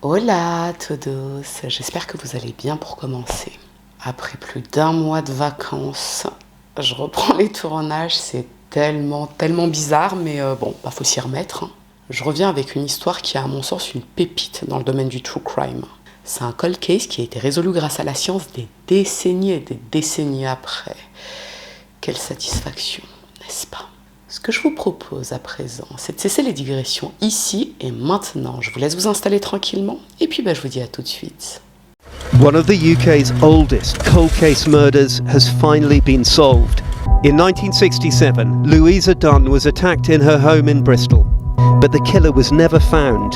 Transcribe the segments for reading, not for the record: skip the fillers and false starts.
Hola todos, j'espère que vous allez bien pour commencer. Après plus d'un mois de vacances, je reprends les tournages, c'est tellement bizarre, mais faut s'y remettre. Je reviens avec une histoire qui a à mon sens une pépite dans le domaine du true crime. C'est un cold case qui a été résolu grâce à la science des décennies et des décennies après. Quelle satisfaction, n'est-ce pas ? Ce que je vous propose à présent, c'est de cesser les digressions ici et maintenant. Je vous laisse vous installer tranquillement et puis je vous dis à tout de suite. One of the UK's oldest cold case murders has finally been solved. In 1967, Louisa Dunn was attacked in her home in Bristol, but the killer was never found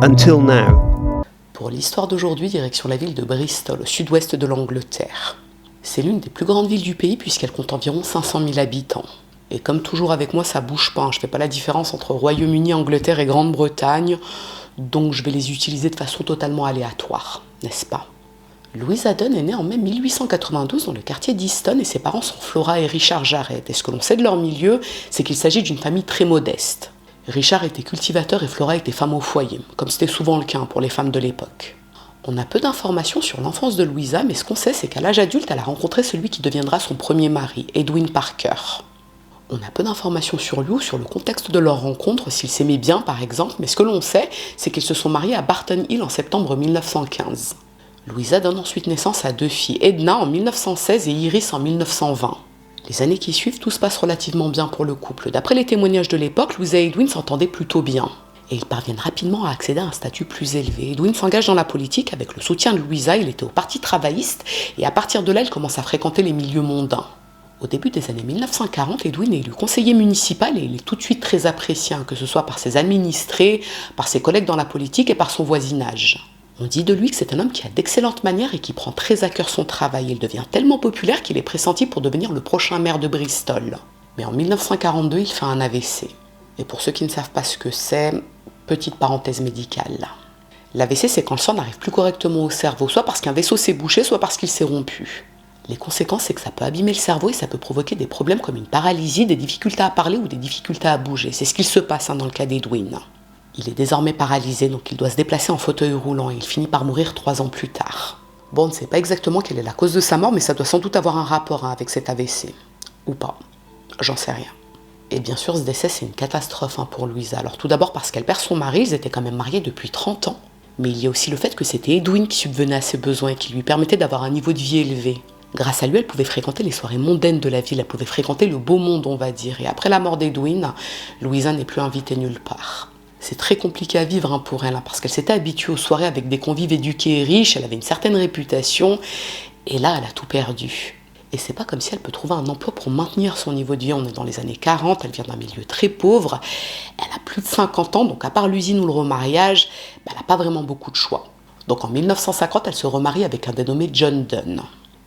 until now. Pour l'histoire d'aujourd'hui, direction la ville de Bristol, au sud-ouest de l'Angleterre. C'est l'une des plus grandes villes du pays puisqu'elle compte environ 500 000 habitants. Et comme toujours avec moi, ça bouge pas. Je fais pas la différence entre Royaume-Uni, Angleterre et Grande-Bretagne, donc je vais les utiliser de façon totalement aléatoire, n'est-ce pas ? Louisa Dunn est née en mai 1892 dans le quartier d'Easton et ses parents sont Flora et Richard Jarrett. Et ce que l'on sait de leur milieu, c'est qu'il s'agit d'une famille très modeste. Richard était cultivateur et Flora était femme au foyer, comme c'était souvent le cas pour les femmes de l'époque. On a peu d'informations sur l'enfance de Louisa, mais ce qu'on sait, c'est qu'à l'âge adulte, elle a rencontré celui qui deviendra son premier mari, Edwin Parker. On a peu d'informations sur lui ou sur le contexte de leur rencontre, s'ils s'aimaient bien par exemple, mais ce que l'on sait, c'est qu'ils se sont mariés à Barton Hill en septembre 1915. Louisa donne ensuite naissance à 2 filles, Edna en 1916 et Iris en 1920. Les années qui suivent, tout se passe relativement bien pour le couple. D'après les témoignages de l'époque, Louisa et Edwin s'entendaient plutôt bien. Et ils parviennent rapidement à accéder à un statut plus élevé. Edwin s'engage dans la politique avec le soutien de Louisa, il était au parti travailliste, et à partir de là, il commence à fréquenter les milieux mondains. Au début des années 1940, Edwin est élu conseiller municipal et il est tout de suite très apprécié, que ce soit par ses administrés, par ses collègues dans la politique et par son voisinage. On dit de lui que c'est un homme qui a d'excellentes manières et qui prend très à cœur son travail. Il devient tellement populaire qu'il est pressenti pour devenir le prochain maire de Bristol. Mais en 1942, il fait un AVC. Et pour ceux qui ne savent pas ce que c'est, petite parenthèse médicale. L'AVC, c'est quand le sang n'arrive plus correctement au cerveau, soit parce qu'un vaisseau s'est bouché, soit parce qu'il s'est rompu. Les conséquences, c'est que ça peut abîmer le cerveau et ça peut provoquer des problèmes comme une paralysie, des difficultés à parler ou des difficultés à bouger. C'est ce qu'il se passe dans le cas d'Edwin. Il est désormais paralysé, donc il doit se déplacer en fauteuil roulant et il finit par mourir 3 ans plus tard. Bon, on ne sait pas exactement quelle est la cause de sa mort, mais ça doit sans doute avoir un rapport avec cet AVC. Ou pas. J'en sais rien. Et bien sûr, ce décès, c'est une catastrophe pour Louisa. Alors tout d'abord parce qu'elle perd son mari, ils étaient quand même mariés depuis 30 ans. Mais il y a aussi le fait que c'était Edwin qui subvenait à ses besoins et qui lui permettait d'avoir un niveau de vie élevé. Grâce à lui, elle pouvait fréquenter les soirées mondaines de la ville, elle pouvait fréquenter le beau monde, on va dire. Et après la mort d'Edwin, Louisa n'est plus invitée nulle part. C'est très compliqué à vivre pour elle, parce qu'elle s'était habituée aux soirées avec des convives éduqués et riches, elle avait une certaine réputation, et là, elle a tout perdu. Et c'est pas comme si elle peut trouver un emploi pour maintenir son niveau de vie. On est dans les années 40, elle vient d'un milieu très pauvre, elle a plus de 50 ans, donc à part l'usine ou le remariage, elle n'a pas vraiment beaucoup de choix. Donc en 1950, elle se remarie avec un dénommé John Dunn.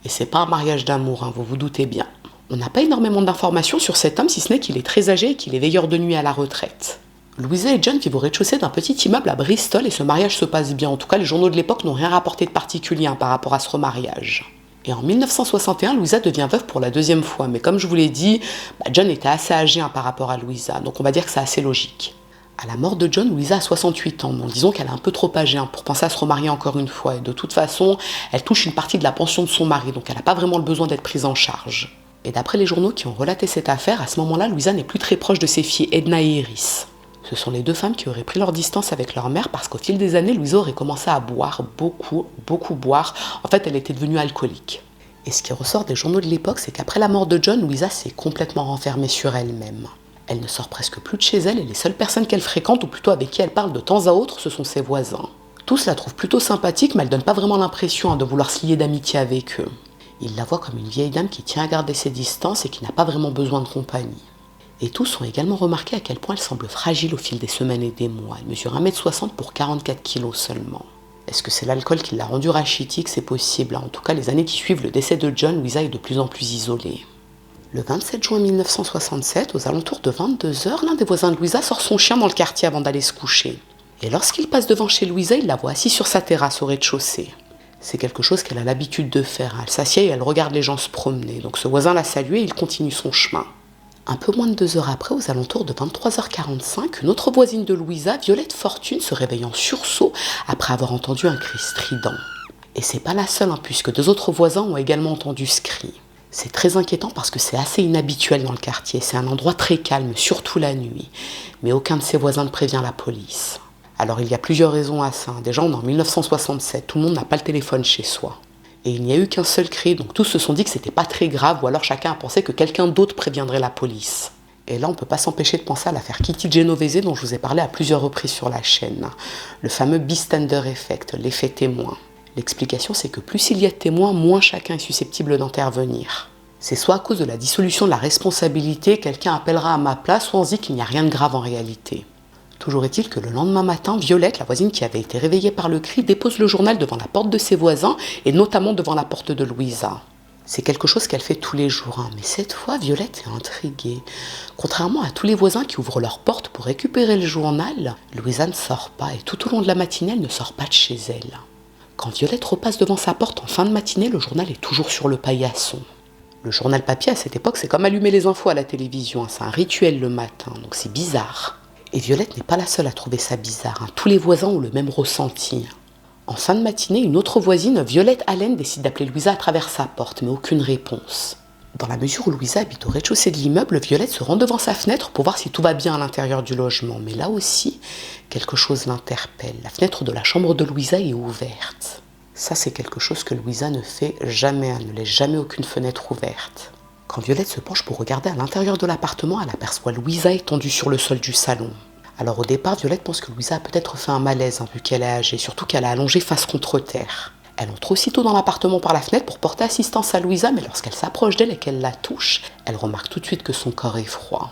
Et c'est pas un mariage d'amour, vous vous doutez bien. On n'a pas énormément d'informations sur cet homme, si ce n'est qu'il est très âgé et qu'il est veilleur de nuit à la retraite. Louisa et John vivent au rez-de-chaussée d'un petit immeuble à Bristol et ce mariage se passe bien. En tout cas, les journaux de l'époque n'ont rien rapporté de particulier par rapport à ce remariage. Et en 1961, Louisa devient veuve pour la 2e fois. Mais comme je vous l'ai dit, John était assez âgé par rapport à Louisa, donc on va dire que c'est assez logique. À la mort de John, Louisa a 68 ans, donc disons qu'elle est un peu trop âgée pour penser à se remarier encore une fois. Et de toute façon, elle touche une partie de la pension de son mari, donc elle n'a pas vraiment le besoin d'être prise en charge. Et d'après les journaux qui ont relaté cette affaire, à ce moment-là, Louisa n'est plus très proche de ses filles, Edna et Iris. Ce sont les 2 femmes qui auraient pris leur distance avec leur mère parce qu'au fil des années, Louisa aurait commencé à boire, beaucoup boire. En fait, elle était devenue alcoolique. Et ce qui ressort des journaux de l'époque, c'est qu'après la mort de John, Louisa s'est complètement renfermée sur elle-même. Elle ne sort presque plus de chez elle et les seules personnes qu'elle fréquente, ou plutôt avec qui elle parle de temps à autre, ce sont ses voisins. Tous la trouvent plutôt sympathique, mais elle donne pas vraiment l'impression de vouloir se lier d'amitié avec eux. Ils la voient comme une vieille dame qui tient à garder ses distances et qui n'a pas vraiment besoin de compagnie. Et tous ont également remarqué à quel point elle semble fragile au fil des semaines et des mois. Elle mesure 1m60 pour 44 kg seulement. Est-ce que c'est l'alcool qui l'a rendue rachitique ? C'est possible. En tout cas, les années qui suivent le décès de John, Louisa est de plus en plus isolée. Le 27 juin 1967, aux alentours de 22h, l'un des voisins de Louisa sort son chien dans le quartier avant d'aller se coucher. Et lorsqu'il passe devant chez Louisa, il la voit assise sur sa terrasse au rez-de-chaussée. C'est quelque chose qu'elle a l'habitude de faire. Elle s'assied et elle regarde les gens se promener. Donc ce voisin l'a salué et il continue son chemin. Un peu moins de 2 heures après, aux alentours de 23h45, une autre voisine de Louisa, Violette Fortune, se réveille en sursaut après avoir entendu un cri strident. Et c'est pas la seule, puisque 2 autres voisins ont également entendu ce cri. C'est très inquiétant parce que c'est assez inhabituel dans le quartier. C'est un endroit très calme, surtout la nuit. Mais aucun de ses voisins ne prévient la police. Alors il y a plusieurs raisons à ça. Déjà, on est en 1967, tout le monde n'a pas le téléphone chez soi. Et il n'y a eu qu'un seul cri, donc tous se sont dit que c'était pas très grave, ou alors chacun a pensé que quelqu'un d'autre préviendrait la police. Et là, on ne peut pas s'empêcher de penser à l'affaire Kitty Genovese dont je vous ai parlé à plusieurs reprises sur la chaîne. Le fameux bystander effect, l'effet témoin. L'explication, c'est que plus il y a de témoins, moins chacun est susceptible d'intervenir. C'est soit à cause de la dissolution de la responsabilité, quelqu'un appellera à ma place, soit on se dit qu'il n'y a rien de grave en réalité. Toujours est-il que le lendemain matin, Violette, la voisine qui avait été réveillée par le cri, dépose le journal devant la porte de ses voisins, et notamment devant la porte de Louisa. C'est quelque chose qu'elle fait tous les jours, mais cette fois, Violette est intriguée. Contrairement à tous les voisins qui ouvrent leur porte pour récupérer le journal, Louisa ne sort pas, et tout au long de la matinée, elle ne sort pas de chez elle. Quand Violette repasse devant sa porte en fin de matinée, le journal est toujours sur le paillasson. Le journal papier, à cette époque, c'est comme allumer les infos à la télévision. C'est un rituel le matin, donc c'est bizarre. Et Violette n'est pas la seule à trouver ça bizarre. Tous les voisins ont le même ressenti. En fin de matinée, une autre voisine, Violette Allen, décide d'appeler Louisa à travers sa porte, mais aucune réponse. Dans la mesure où Louisa habite au rez-de-chaussée de l'immeuble, Violette se rend devant sa fenêtre pour voir si tout va bien à l'intérieur du logement. Mais là aussi, quelque chose l'interpelle. La fenêtre de la chambre de Louisa est ouverte. Ça, c'est quelque chose que Louisa ne fait jamais. Elle ne laisse jamais aucune fenêtre ouverte. Quand Violette se penche pour regarder à l'intérieur de l'appartement, elle aperçoit Louisa étendue sur le sol du salon. Alors au départ, Violette pense que Louisa a peut-être fait un malaise, vu qu'elle est âgée, surtout qu'elle a allongé face contre terre. Elle entre aussitôt dans l'appartement par la fenêtre pour porter assistance à Louisa, mais lorsqu'elle s'approche d'elle et qu'elle la touche, elle remarque tout de suite que son corps est froid.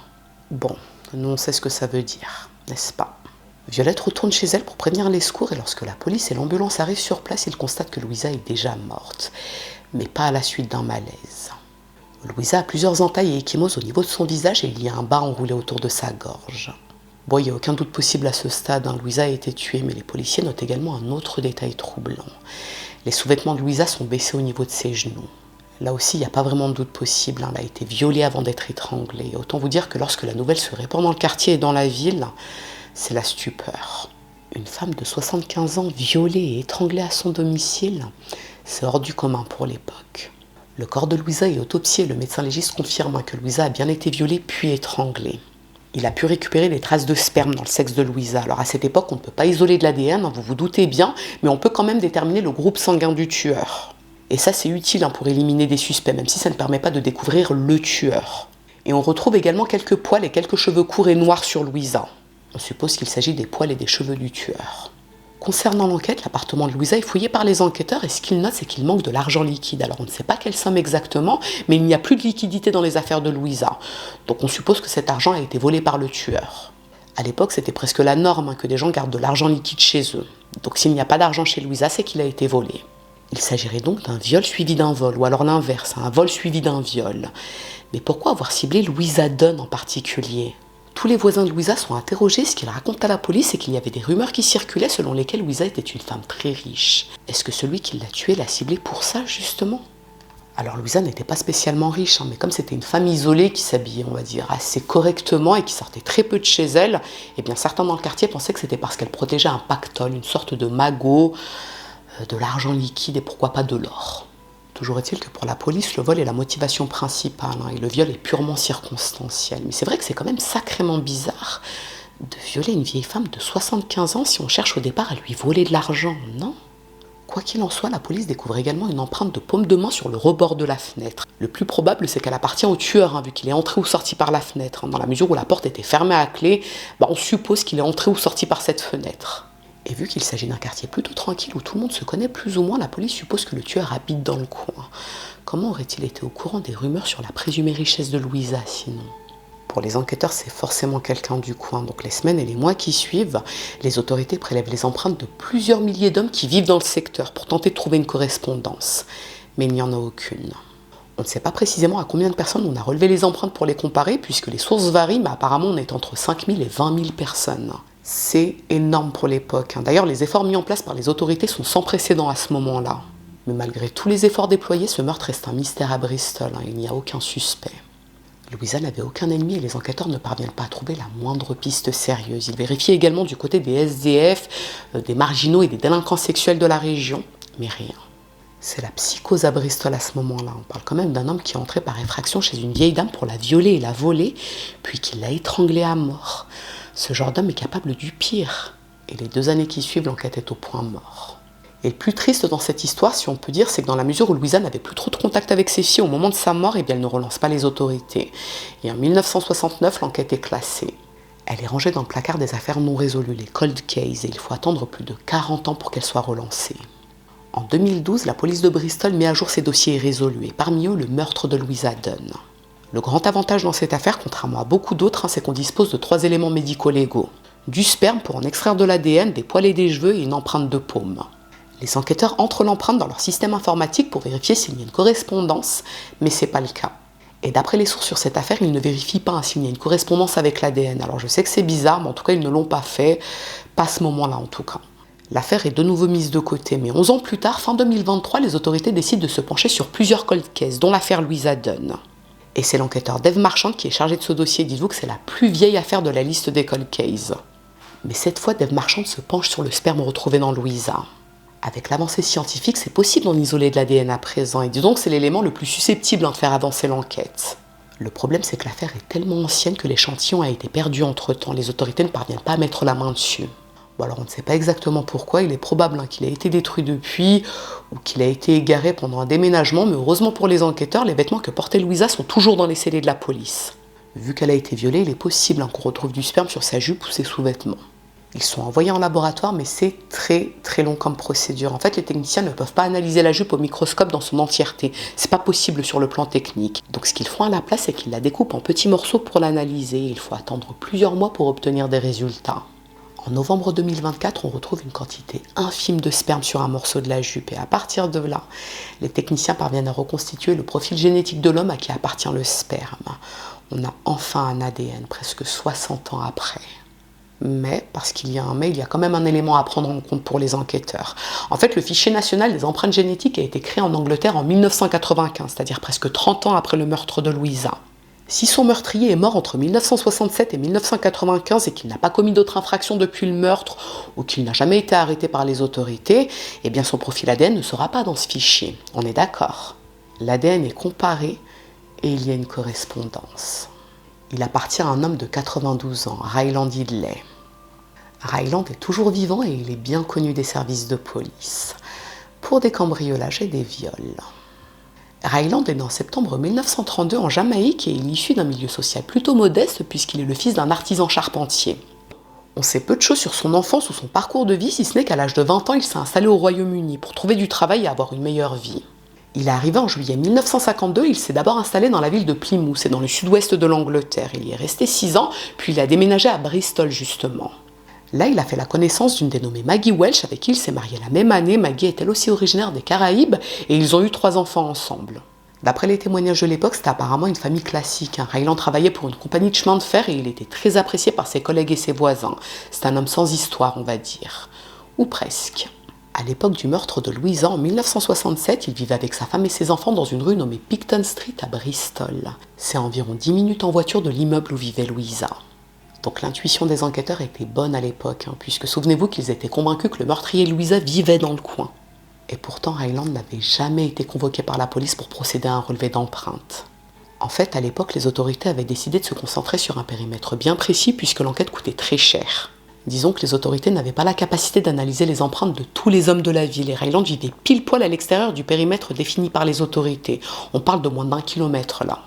Bon, nous on sait ce que ça veut dire, n'est-ce pas ? Violette retourne chez elle pour prévenir les secours, et lorsque la police et l'ambulance arrivent sur place, ils constatent que Louisa est déjà morte, mais pas à la suite d'un malaise. Louisa a plusieurs entailles et ecchymoses au niveau de son visage et il y a un bas enroulé autour de sa gorge. Bon, il n'y a aucun doute possible à ce stade, Louisa a été tuée, mais les policiers notent également un autre détail troublant. Les sous-vêtements de Louisa sont baissés au niveau de ses genoux. Là aussi, il n'y a pas vraiment de doute possible, elle a été violée avant d'être étranglée. Autant vous dire que lorsque la nouvelle se répand dans le quartier et dans la ville, c'est la stupeur. Une femme de 75 ans violée et étranglée à son domicile, c'est hors du commun pour l'époque. Le corps de Louisa est autopsié et le médecin légiste confirme que Louisa a bien été violée puis étranglée. Il a pu récupérer des traces de sperme dans le sexe de Louisa. Alors à cette époque, on ne peut pas isoler de l'ADN, vous vous doutez bien, mais on peut quand même déterminer le groupe sanguin du tueur. Et ça, c'est utile pour éliminer des suspects, même si ça ne permet pas de découvrir le tueur. Et on retrouve également quelques poils et quelques cheveux courts et noirs sur Louisa. On suppose qu'il s'agit des poils et des cheveux du tueur. Concernant l'enquête, l'appartement de Louisa est fouillé par les enquêteurs et ce qu'ils notent, c'est qu'il manque de l'argent liquide. Alors on ne sait pas quelle somme exactement, mais il n'y a plus de liquidité dans les affaires de Louisa. Donc on suppose que cet argent a été volé par le tueur. À l'époque, c'était presque la norme que des gens gardent de l'argent liquide chez eux. Donc s'il n'y a pas d'argent chez Louisa, c'est qu'il a été volé. Il s'agirait donc d'un viol suivi d'un vol, ou alors l'inverse, un vol suivi d'un viol. Mais pourquoi avoir ciblé Louisa Dunn en particulier ? Tous les voisins de Louisa sont interrogés. Ce qu'ils racontent à la police, c'est qu'il y avait des rumeurs qui circulaient selon lesquelles Louisa était une femme très riche. Est-ce que celui qui l'a tuée l'a ciblée pour ça, justement ? Alors Louisa n'était pas spécialement riche, mais comme c'était une femme isolée qui s'habillait, on va dire, assez correctement et qui sortait très peu de chez elle, eh bien certains dans le quartier pensaient que c'était parce qu'elle protégeait un pactole, une sorte de magot, de l'argent liquide et pourquoi pas de l'or. Toujours est-il que pour la police, le vol est la motivation principale, et le viol est purement circonstanciel. Mais c'est vrai que c'est quand même sacrément bizarre de violer une vieille femme de 75 ans si on cherche au départ à lui voler de l'argent, non ? Quoi qu'il en soit, la police découvre également une empreinte de paume de main sur le rebord de la fenêtre. Le plus probable, c'est qu'elle appartient au tueur, vu qu'il est entré ou sorti par la fenêtre. Dans la mesure où la porte était fermée à clé, on suppose qu'il est entré ou sorti par cette fenêtre. Et vu qu'il s'agit d'un quartier plutôt tranquille où tout le monde se connaît plus ou moins, la police suppose que le tueur habite dans le coin. Comment aurait-il été au courant des rumeurs sur la présumée richesse de Louisa, sinon ? Pour les enquêteurs, c'est forcément quelqu'un du coin. Donc les semaines et les mois qui suivent, les autorités prélèvent les empreintes de plusieurs milliers d'hommes qui vivent dans le secteur pour tenter de trouver une correspondance. Mais il n'y en a aucune. On ne sait pas précisément à combien de personnes on a relevé les empreintes pour les comparer, puisque les sources varient, mais apparemment on est entre 5 000 et 20 000 personnes. C'est énorme pour l'époque. D'ailleurs, les efforts mis en place par les autorités sont sans précédent à ce moment-là. Mais malgré tous les efforts déployés, ce meurtre reste un mystère à Bristol. Il n'y a aucun suspect. Louisa n'avait aucun ennemi et les enquêteurs ne parviennent pas à trouver la moindre piste sérieuse. Ils vérifient également du côté des SDF, des marginaux et des délinquants sexuels de la région, mais rien. C'est la psychose à Bristol à ce moment-là. On parle quand même d'un homme qui est entré par effraction chez une vieille dame pour la violer et la voler, puis qui l'a étranglée à mort. Ce genre d'homme est capable du pire. Et les 2 années qui suivent, l'enquête est au point mort. Et le plus triste dans cette histoire, si on peut dire, c'est que dans la mesure où Louisa n'avait plus trop de contact avec ses filles au moment de sa mort, eh bien elle ne relance pas les autorités. Et en 1969, l'enquête est classée. Elle est rangée dans le placard des affaires non résolues, les cold cases, et il faut attendre plus de 40 ans pour qu'elle soit relancée. En 2012, la police de Bristol met à jour ses dossiers irrésolus, et parmi eux, le meurtre de Louisa Dunn. Le grand avantage dans cette affaire, contrairement à beaucoup d'autres, c'est qu'on dispose de 3 éléments médico-légaux. Du sperme pour en extraire de l'ADN, des poils et des cheveux et une empreinte de paume. Les enquêteurs entrent l'empreinte dans leur système informatique pour vérifier s'il y a une correspondance, mais c'est pas le cas. Et d'après les sources sur cette affaire, ils ne vérifient pas s'il y a une correspondance avec l'ADN. Alors je sais que c'est bizarre, mais en tout cas ils ne l'ont pas fait, pas à ce moment-là en tout cas. L'affaire est de nouveau mise de côté, mais 11 ans plus tard, fin 2023, les autorités décident de se pencher sur plusieurs cold cases, dont l'affaire Louisa Dunn. Et c'est l'enquêteur Dave Marchand qui est chargé de ce dossier. Dites-vous que c'est la plus vieille affaire de la liste des cold cases. Mais cette fois, Dave Marchand se penche sur le sperme retrouvé dans Louisa. Avec l'avancée scientifique, c'est possible d'en isoler de l'ADN à présent, et disons que c'est l'élément le plus susceptible de faire avancer l'enquête. Le problème, c'est que l'affaire est tellement ancienne que l'échantillon a été perdu entre-temps. Les autorités ne parviennent pas à mettre la main dessus. Bon, alors on ne sait pas exactement pourquoi, il est probable qu'il a été détruit depuis, ou qu'il a été égaré pendant un déménagement, mais heureusement pour les enquêteurs, les vêtements que portait Louisa sont toujours dans les scellés de la police. Vu qu'elle a été violée, il est possible qu'on retrouve du sperme sur sa jupe ou ses sous-vêtements. Ils sont envoyés en laboratoire, mais c'est très très long comme procédure. En fait, les techniciens ne peuvent pas analyser la jupe au microscope dans son entièreté. C'est pas possible sur le plan technique. Donc ce qu'ils font à la place, c'est qu'ils la découpent en petits morceaux pour l'analyser. Il faut attendre plusieurs mois pour obtenir des résultats. En novembre 2024, on retrouve une quantité infime de sperme sur un morceau de la jupe. Et à partir de là, les techniciens parviennent à reconstituer le profil génétique de l'homme à qui appartient le sperme. On a enfin un ADN, presque 60 ans après. Mais, parce qu'il y a un mais, il y a quand même un élément à prendre en compte pour les enquêteurs. En fait, le fichier national des empreintes génétiques a été créé en Angleterre en 1995, c'est-à-dire presque 30 ans après le meurtre de Louisa. Si son meurtrier est mort entre 1967 et 1995 et qu'il n'a pas commis d'autres infractions depuis le meurtre ou qu'il n'a jamais été arrêté par les autorités, eh bien son profil ADN ne sera pas dans ce fichier. On est d'accord. L'ADN est comparé et il y a une correspondance. Il appartient à un homme de 92 ans, Ryland Headley. Ryland est toujours vivant et il est bien connu des services de police pour des cambriolages et des viols. Ryland est né en septembre 1932 en Jamaïque et il est issu d'un milieu social plutôt modeste puisqu'il est le fils d'un artisan charpentier. On sait peu de choses sur son enfance ou son parcours de vie, si ce n'est qu'à l'âge de 20 ans, il s'est installé au Royaume-Uni pour trouver du travail et avoir une meilleure vie. Il est arrivé en juillet 1952, il s'est d'abord installé dans la ville de Plymouth, c'est dans le sud-ouest de l'Angleterre. Il y est resté 6 ans, puis il a déménagé à Bristol justement. Là, il a fait la connaissance d'une dénommée Maggie Welch, avec qui il s'est marié la même année. Maggie est elle aussi originaire des Caraïbes, et ils ont eu 3 enfants ensemble. D'après les témoignages de l'époque, c'était apparemment une famille classique. Ryland travaillait pour une compagnie de chemin de fer et il était très apprécié par ses collègues et ses voisins. C'est un homme sans histoire, on va dire. Ou presque. À l'époque du meurtre de Louisa, en 1967, il vivait avec sa femme et ses enfants dans une rue nommée Picton Street à Bristol. C'est à environ 10 minutes en voiture de l'immeuble où vivait Louisa. Donc l'intuition des enquêteurs était bonne à l'époque, puisque souvenez-vous qu'ils étaient convaincus que le meurtrier Louisa vivait dans le coin. Et pourtant, Ryland n'avait jamais été convoqué par la police pour procéder à un relevé d'empreintes. En fait, à l'époque, les autorités avaient décidé de se concentrer sur un périmètre bien précis puisque l'enquête coûtait très cher. Disons que les autorités n'avaient pas la capacité d'analyser les empreintes de tous les hommes de la ville et Ryland vivait pile poil à l'extérieur du périmètre défini par les autorités. On parle de moins d'1 kilomètre là.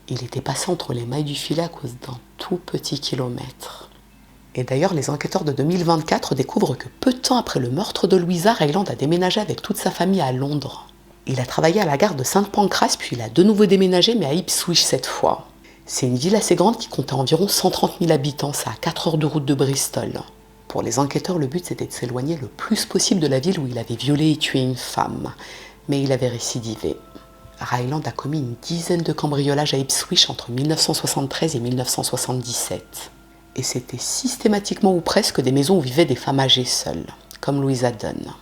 Il était passé entre les mailles du filet à cause d'un tout petit kilomètre. Et d'ailleurs, les enquêteurs de 2024 découvrent que peu de temps après le meurtre de Louisa, Ryland a déménagé avec toute sa famille à Londres. Il a travaillé à la gare de Saint Pancras, puis il a de nouveau déménagé, mais à Ipswich cette fois. C'est une ville assez grande qui comptait environ 130 000 habitants, c'est à 4 heures de route de Bristol. Pour les enquêteurs, le but c'était de s'éloigner le plus possible de la ville où il avait violé et tué une femme. Mais il avait récidivé. Ryland a commis une dizaine de cambriolages à Ipswich entre 1973 et 1977. Et c'était systématiquement ou presque des maisons où vivaient des femmes âgées seules, comme Louisa Dunn.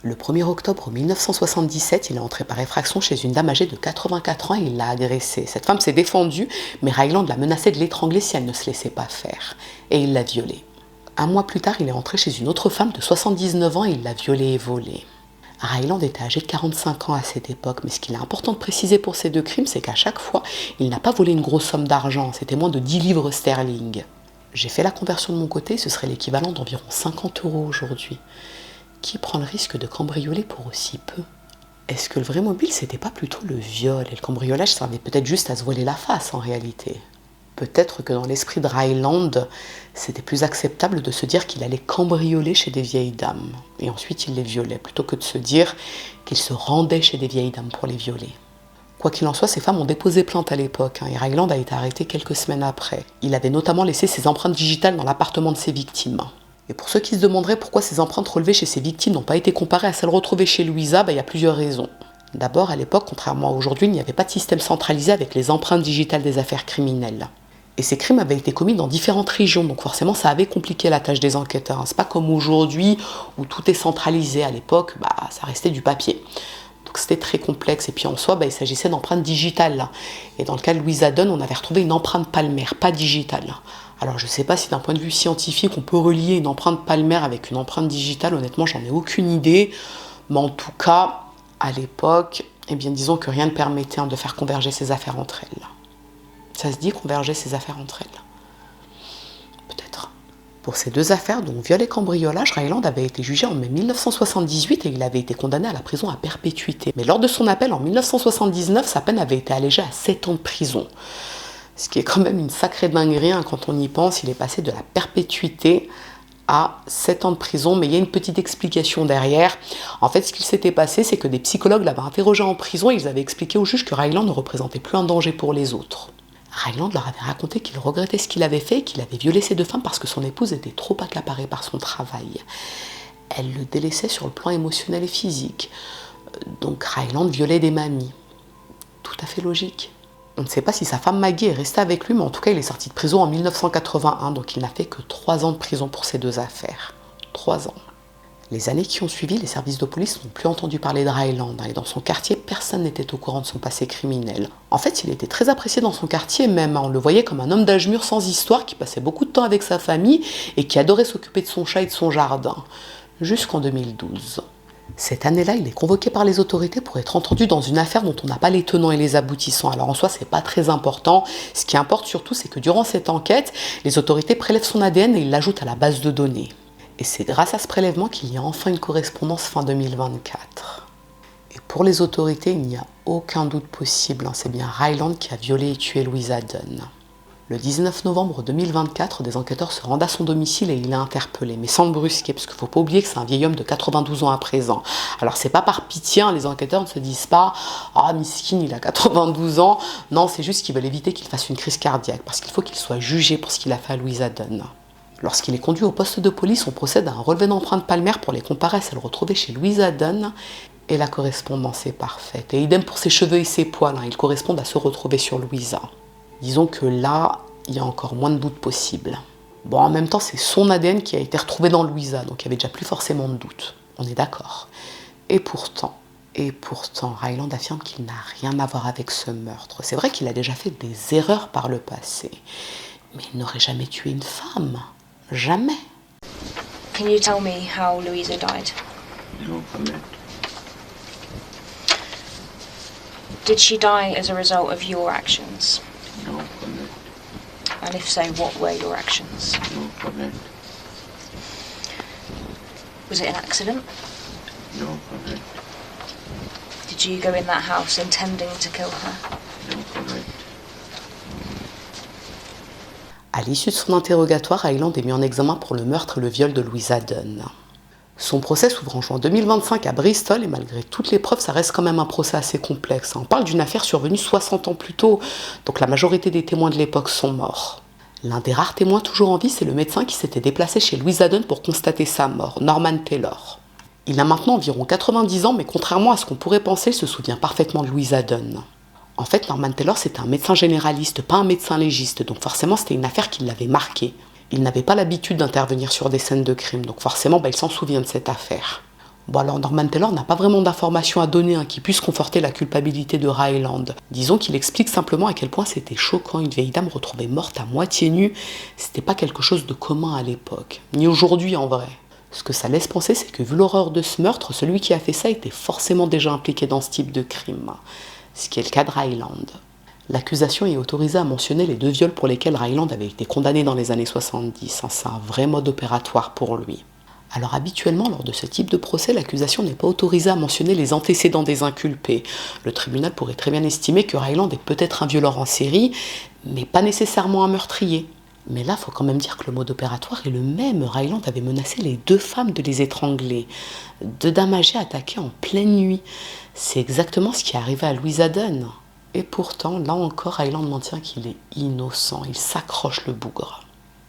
Le 1er octobre 1977, il est entré par effraction chez une dame âgée de 84 ans et il l'a agressée. Cette femme s'est défendue, mais Ryland l'a menacée de l'étrangler si elle ne se laissait pas faire. Et il l'a violée. Un mois plus tard, il est entré chez une autre femme de 79 ans et il l'a violée et volée. Ryland était âgé de 45 ans à cette époque, mais ce qu'il est important de préciser pour ces deux crimes, c'est qu'à chaque fois, il n'a pas volé une grosse somme d'argent, c'était moins de 10 livres sterling. J'ai fait la conversion de mon côté, ce serait l'équivalent d'environ 50 € aujourd'hui. Qui prend le risque de cambrioler pour aussi peu? Est-ce que le vrai mobile, c'était pas plutôt le viol? Et le cambriolage servait peut-être juste à se voiler la face en réalité. Peut-être que dans l'esprit de Ryland, c'était plus acceptable de se dire qu'il allait cambrioler chez des vieilles dames. Et ensuite il les violait, plutôt que de se dire qu'il se rendait chez des vieilles dames pour les violer. Quoi qu'il en soit, ces femmes ont déposé plainte à l'époque, et Ryland a été arrêté quelques semaines après. Il avait notamment laissé ses empreintes digitales dans l'appartement de ses victimes. Et pour ceux qui se demanderaient pourquoi ces empreintes relevées chez ses victimes n'ont pas été comparées à celles retrouvées chez Louisa, il y a plusieurs raisons. D'abord, à l'époque, contrairement à aujourd'hui, il n'y avait pas de système centralisé avec les empreintes digitales des affaires criminelles. Et ces crimes avaient été commis dans différentes régions, donc forcément ça avait compliqué la tâche des enquêteurs. C'est pas comme aujourd'hui où tout est centralisé. À l'époque, ça restait du papier. Donc c'était très complexe. Et puis en soi, il s'agissait d'empreintes digitales. Et dans le cas de Louisa Dunn, on avait retrouvé une empreinte palmaire, pas digitale. Alors je ne sais pas si d'un point de vue scientifique, on peut relier une empreinte palmaire avec une empreinte digitale. Honnêtement, j'en ai aucune idée. Mais en tout cas, à l'époque, disons que rien ne permettait de faire converger ces affaires entre elles. Ça se dit converger ces affaires entre elles. Peut-être. Pour ces deux affaires, donc viol et cambriolage, Ryland avait été jugé en mai 1978 et il avait été condamné à la prison à perpétuité. Mais lors de son appel en 1979, sa peine avait été allégée à 7 ans de prison. Ce qui est quand même une sacrée dinguerie quand on y pense. Il est passé de la perpétuité à 7 ans de prison, mais il y a une petite explication derrière. En fait, ce qu'il s'était passé, c'est que des psychologues l'avaient interrogé en prison et ils avaient expliqué au juge que Ryland ne représentait plus un danger pour les autres. Ryland leur avait raconté qu'il regrettait ce qu'il avait fait et qu'il avait violé ces deux femmes parce que son épouse était trop accaparée par son travail. Elle le délaissait sur le plan émotionnel et physique. Donc Ryland violait des mamies. Tout à fait logique. On ne sait pas si sa femme Maggie est restée avec lui, mais en tout cas il est sorti de prison en 1981, donc il n'a fait que 3 ans de prison pour ces deux affaires. 3 ans. Les années qui ont suivi, les services de police n'ont plus entendu parler de Ryland, et dans son quartier, personne n'était au courant de son passé criminel. En fait, il était très apprécié dans son quartier même, on le voyait comme un homme d'âge mûr sans histoire, qui passait beaucoup de temps avec sa famille, et qui adorait s'occuper de son chat et de son jardin. Jusqu'en 2012. Cette année-là, il est convoqué par les autorités pour être entendu dans une affaire dont on n'a pas les tenants et les aboutissants. Alors en soi, c'est pas très important. Ce qui importe surtout, c'est que durant cette enquête, les autorités prélèvent son ADN et ils l'ajoutent à la base de données. Et c'est grâce à ce prélèvement qu'il y a enfin une correspondance fin 2024. Et pour les autorités, il n'y a aucun doute possible. C'est bien Ryland qui a violé et tué Louisa Dunn. Le 19 novembre 2024, des enquêteurs se rendent à son domicile et il est interpellé, mais sans le brusquer, parce qu'il ne faut pas oublier que c'est un vieil homme de 92 ans à présent. Alors c'est pas par pitié, les enquêteurs ne se disent pas « Ah, miskin, il a 92 ans ». Non, c'est juste qu'ils veulent éviter qu'il fasse une crise cardiaque, parce qu'il faut qu'il soit jugé pour ce qu'il a fait à Louisa Dunn. Lorsqu'il est conduit au poste de police, on procède à un relevé d'empreintes palmaires pour les comparer à celles retrouvées chez Louisa Dunn, et la correspondance est parfaite. Et idem pour ses cheveux et ses poils, ils correspondent à ceux retrouvés sur Louisa. Disons que là, il y a encore moins de doutes possibles. Bon, en même temps, c'est son ADN qui a été retrouvé dans Louisa, donc il n'y avait déjà plus forcément de doute. On est d'accord. Et pourtant, Ryland affirme qu'il n'a rien à voir avec ce meurtre. C'est vrai qu'il a déjà fait des erreurs par le passé, mais il n'aurait jamais tué une femme. Jamais. Can you tell me how Louisa died? No comment. Did she die as a result of your actions? No comment. And if so, what were your actions? No comment. Was it an accident? No comment. Did you go in that house intending to kill her? No comment. À l'issue de son interrogatoire, Ryland est mis en examen pour le meurtre et le viol de Louisa Dunn. Son procès s'ouvre en juin 2025 à Bristol et malgré toutes les preuves, ça reste quand même un procès assez complexe. On parle d'une affaire survenue 60 ans plus tôt, donc la majorité des témoins de l'époque sont morts. L'un des rares témoins toujours en vie, c'est le médecin qui s'était déplacé chez Louisa Dunn pour constater sa mort, Norman Taylor. Il a maintenant environ 90 ans, mais contrairement à ce qu'on pourrait penser, il se souvient parfaitement de Louisa Dunn. En fait, Norman Taylor, c'était un médecin généraliste, pas un médecin légiste, donc forcément, c'était une affaire qui l'avait marqué. Il n'avait pas l'habitude d'intervenir sur des scènes de crime, donc forcément, il s'en souvient de cette affaire. Bon alors Norman Taylor n'a pas vraiment d'informations à donner qui puissent conforter la culpabilité de Ryland. Disons qu'il explique simplement à quel point c'était choquant, une vieille dame retrouvée morte à moitié nue. C'était pas quelque chose de commun à l'époque, ni aujourd'hui en vrai. Ce que ça laisse penser, c'est que vu l'horreur de ce meurtre, celui qui a fait ça était forcément déjà impliqué dans ce type de crime. Ce qui est le cas de Ryland. L'accusation est autorisée à mentionner les 2 viols pour lesquels Ryland avait été condamné dans les années 70. C'est un vrai mode opératoire pour lui. Alors habituellement, lors de ce type de procès, l'accusation n'est pas autorisée à mentionner les antécédents des inculpés. Le tribunal pourrait très bien estimer que Ryland est peut-être un violeur en série, mais pas nécessairement un meurtrier. Mais là, il faut quand même dire que le mode opératoire est le même. Ryland avait menacé les 2 femmes de les étrangler. 2 dames âgées attaquées en pleine nuit. C'est exactement ce qui est arrivé à Louisa Dunn. Et pourtant, là encore, Ryland maintient qu'il est innocent. Il s'accroche le bougre.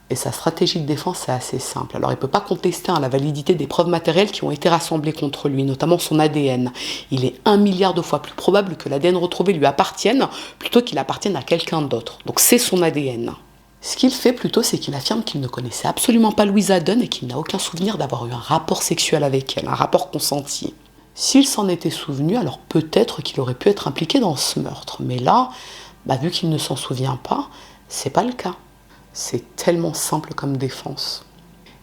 Et sa stratégie de défense est assez simple. Alors il ne peut pas contester la validité des preuves matérielles qui ont été rassemblées contre lui, notamment son ADN. Il est 1 milliard de fois plus probable que l'ADN retrouvé lui appartienne plutôt qu'il appartienne à quelqu'un d'autre. Donc c'est son ADN. Ce qu'il fait plutôt, c'est qu'il affirme qu'il ne connaissait absolument pas Louisa Dunn et qu'il n'a aucun souvenir d'avoir eu un rapport sexuel avec elle, un rapport consenti. S'il s'en était souvenu, alors peut-être qu'il aurait pu être impliqué dans ce meurtre. Mais là, vu qu'il ne s'en souvient pas, c'est pas le cas. C'est tellement simple comme défense.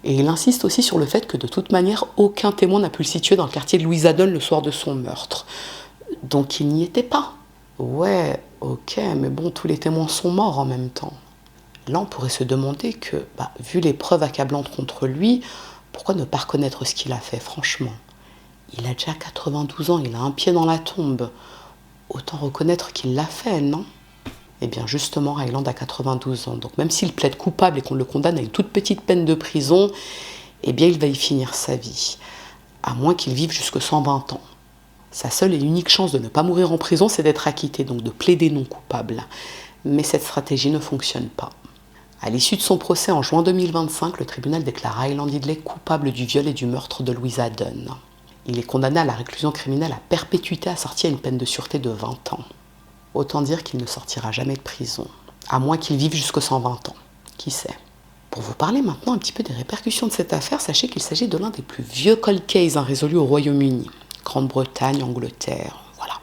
Et il insiste aussi sur le fait que de toute manière, aucun témoin n'a pu le situer dans le quartier de Louisa Dunn le soir de son meurtre. Donc il n'y était pas. Ouais, ok, mais bon, tous les témoins sont morts en même temps. Là, on pourrait se demander que, vu les preuves accablantes contre lui, pourquoi ne pas reconnaître ce qu'il a fait, franchement ? Il a déjà 92 ans, il a un pied dans la tombe. Autant reconnaître qu'il l'a fait, non ? Eh bien justement, Ryland a 92 ans, donc même s'il plaide coupable et qu'on le condamne à une toute petite peine de prison, eh bien il va y finir sa vie, à moins qu'il vive jusque 120 ans. Sa seule et unique chance de ne pas mourir en prison, c'est d'être acquitté, donc de plaider non coupable. Mais cette stratégie ne fonctionne pas. À l'issue de son procès en juin 2025, le tribunal déclare Ryland Idley coupable du viol et du meurtre de Louisa Dunn. Il est condamné à la réclusion criminelle à perpétuité assortie à une peine de sûreté de 20 ans. Autant dire qu'il ne sortira jamais de prison, à moins qu'il vive jusqu'aux 120 ans. Qui sait ? Pour vous parler maintenant un petit peu des répercussions de cette affaire, sachez qu'il s'agit de l'un des plus vieux cold cases résolus au Royaume-Uni. Grande-Bretagne, Angleterre, voilà.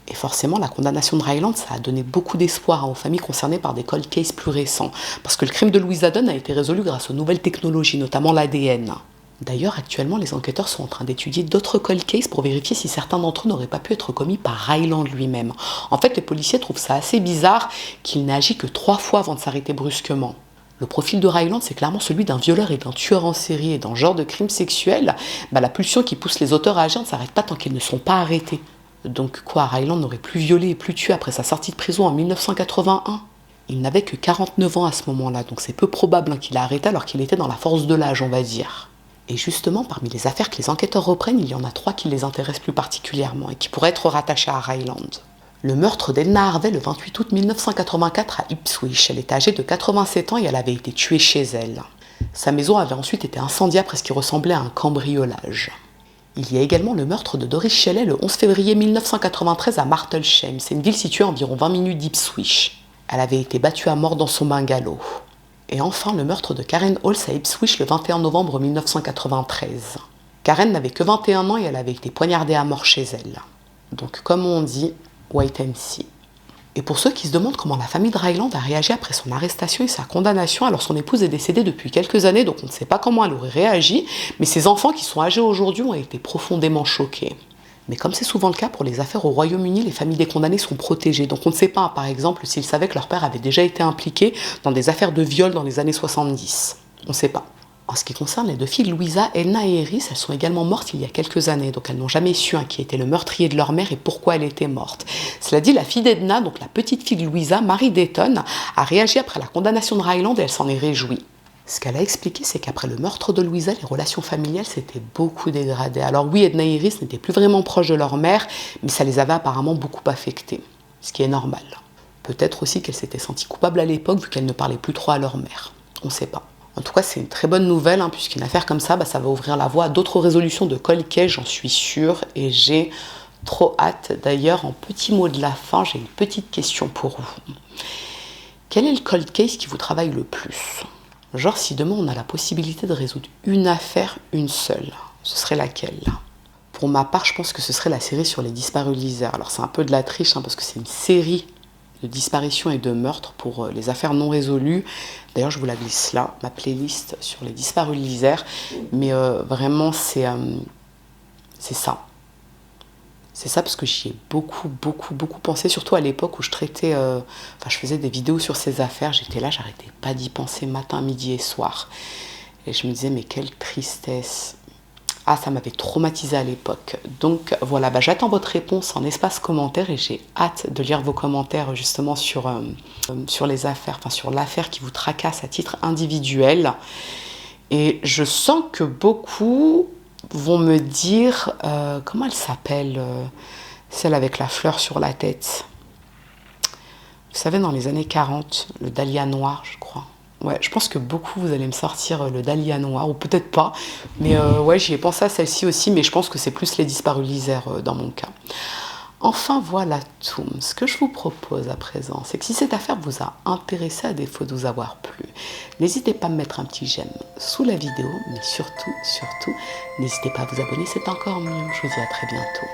Et forcément, la condamnation de Ryland, ça a donné beaucoup d'espoir aux familles concernées par des cold cases plus récents, parce que le crime de Louisa Dunn a été résolu grâce aux nouvelles technologies, notamment l'ADN. D'ailleurs, actuellement, les enquêteurs sont en train d'étudier d'autres cold cases pour vérifier si certains d'entre eux n'auraient pas pu être commis par Ryland lui-même. En fait, les policiers trouvent ça assez bizarre qu'il n'ait agi que 3 fois avant de s'arrêter brusquement. Le profil de Ryland, c'est clairement celui d'un violeur et d'un tueur en série. Et dans ce genre de crime sexuel, la pulsion qui pousse les auteurs à agir ne s'arrête pas tant qu'ils ne sont pas arrêtés. Donc quoi, Ryland n'aurait plus violé et plus tué après sa sortie de prison en 1981 ? Il n'avait que 49 ans à ce moment-là, donc c'est peu probable qu'il a arrêté alors qu'il était dans la force de l'âge, on va dire. Et justement, parmi les affaires que les enquêteurs reprennent, il y en a 3 qui les intéressent plus particulièrement et qui pourraient être rattachées à Ryland. Le meurtre d'Edna Harvey le 28 août 1984 à Ipswich. Elle était âgée de 87 ans et elle avait été tuée chez elle. Sa maison avait ensuite été incendiée après ce qui ressemblait à un cambriolage. Il y a également le meurtre de Doris Shelley le 11 février 1993 à Martlesham. C'est une ville située à environ 20 minutes d'Ipswich. Elle avait été battue à mort dans son bungalow. Et enfin, le meurtre de Karen Halls à Ipswich le 21 novembre 1993. Karen n'avait que 21 ans et elle avait été poignardée à mort chez elle. Donc, comme on dit, wait and see. Et pour ceux qui se demandent comment la famille de Ryland a réagi après son arrestation et sa condamnation, alors son épouse est décédée depuis quelques années, donc on ne sait pas comment elle aurait réagi, mais ses enfants qui sont âgés aujourd'hui ont été profondément choqués. Mais comme c'est souvent le cas pour les affaires au Royaume-Uni, les familles des condamnés sont protégées. Donc on ne sait pas, par exemple, s'ils savaient que leur père avait déjà été impliqué dans des affaires de viol dans les années 70. On ne sait pas. En ce qui concerne les 2 filles, Louisa, Edna et Eris, elles sont également mortes il y a quelques années. Donc elles n'ont jamais su qui était le meurtrier de leur mère et pourquoi elle était morte. Cela dit, la fille d'Edna, donc la petite fille de Louisa, Mary Dayton, a réagi après la condamnation de Ryland et elle s'en est réjouie. Ce qu'elle a expliqué, c'est qu'après le meurtre de Louisa, les relations familiales s'étaient beaucoup dégradées. Alors oui, Edna et Iris n'étaient plus vraiment proches de leur mère, mais ça les avait apparemment beaucoup affectées, ce qui est normal. Peut-être aussi qu'elles s'étaient senties coupables à l'époque, vu qu'elles ne parlaient plus trop à leur mère. On ne sait pas. En tout cas, c'est une très bonne nouvelle, puisqu'une affaire comme ça, ça va ouvrir la voie à d'autres résolutions de cold case, j'en suis sûre, et j'ai trop hâte. D'ailleurs, en petit mot de la fin, j'ai une petite question pour vous. Quel est le cold case qui vous travaille le plus ? Genre, si demain on a la possibilité de résoudre une affaire, une seule, ce serait laquelle ? pour ma part, je pense que ce serait la série sur les disparus de l'Isère. Alors c'est un peu de la triche, parce que c'est une série de disparitions et de meurtres pour les affaires non résolues. D'ailleurs, je vous la glisse là, ma playlist sur les disparus de l'Isère. Mais vraiment, c'est ça. C'est ça parce que j'y ai beaucoup pensé, surtout à l'époque où je traitais, je faisais des vidéos sur ces affaires. J'étais là, j'arrêtais pas d'y penser matin, midi et soir. Et je me disais, mais quelle tristesse. Ah, ça m'avait traumatisée à l'époque. Donc voilà, j'attends votre réponse en espace commentaire et j'ai hâte de lire vos commentaires justement sur les affaires, sur l'affaire qui vous tracasse à titre individuel. Et je sens que beaucoup vont me dire, comment elle s'appelle, celle avec la fleur sur la tête. Vous savez, dans les années 40, le dahlia noir, je crois. Ouais, je pense que beaucoup, vous allez me sortir le dahlia noir, ou peut-être pas. Mais ouais, j'y ai pensé à celle-ci aussi, mais je pense que c'est plus les disparus de l'Isère dans mon cas. Enfin, voilà tout. Ce que je vous propose à présent, c'est que si cette affaire vous a intéressé, à défaut de vous avoir plu, n'hésitez pas à me mettre un petit j'aime sous la vidéo, mais surtout, n'hésitez pas à vous abonner, c'est encore mieux. Je vous dis à très bientôt.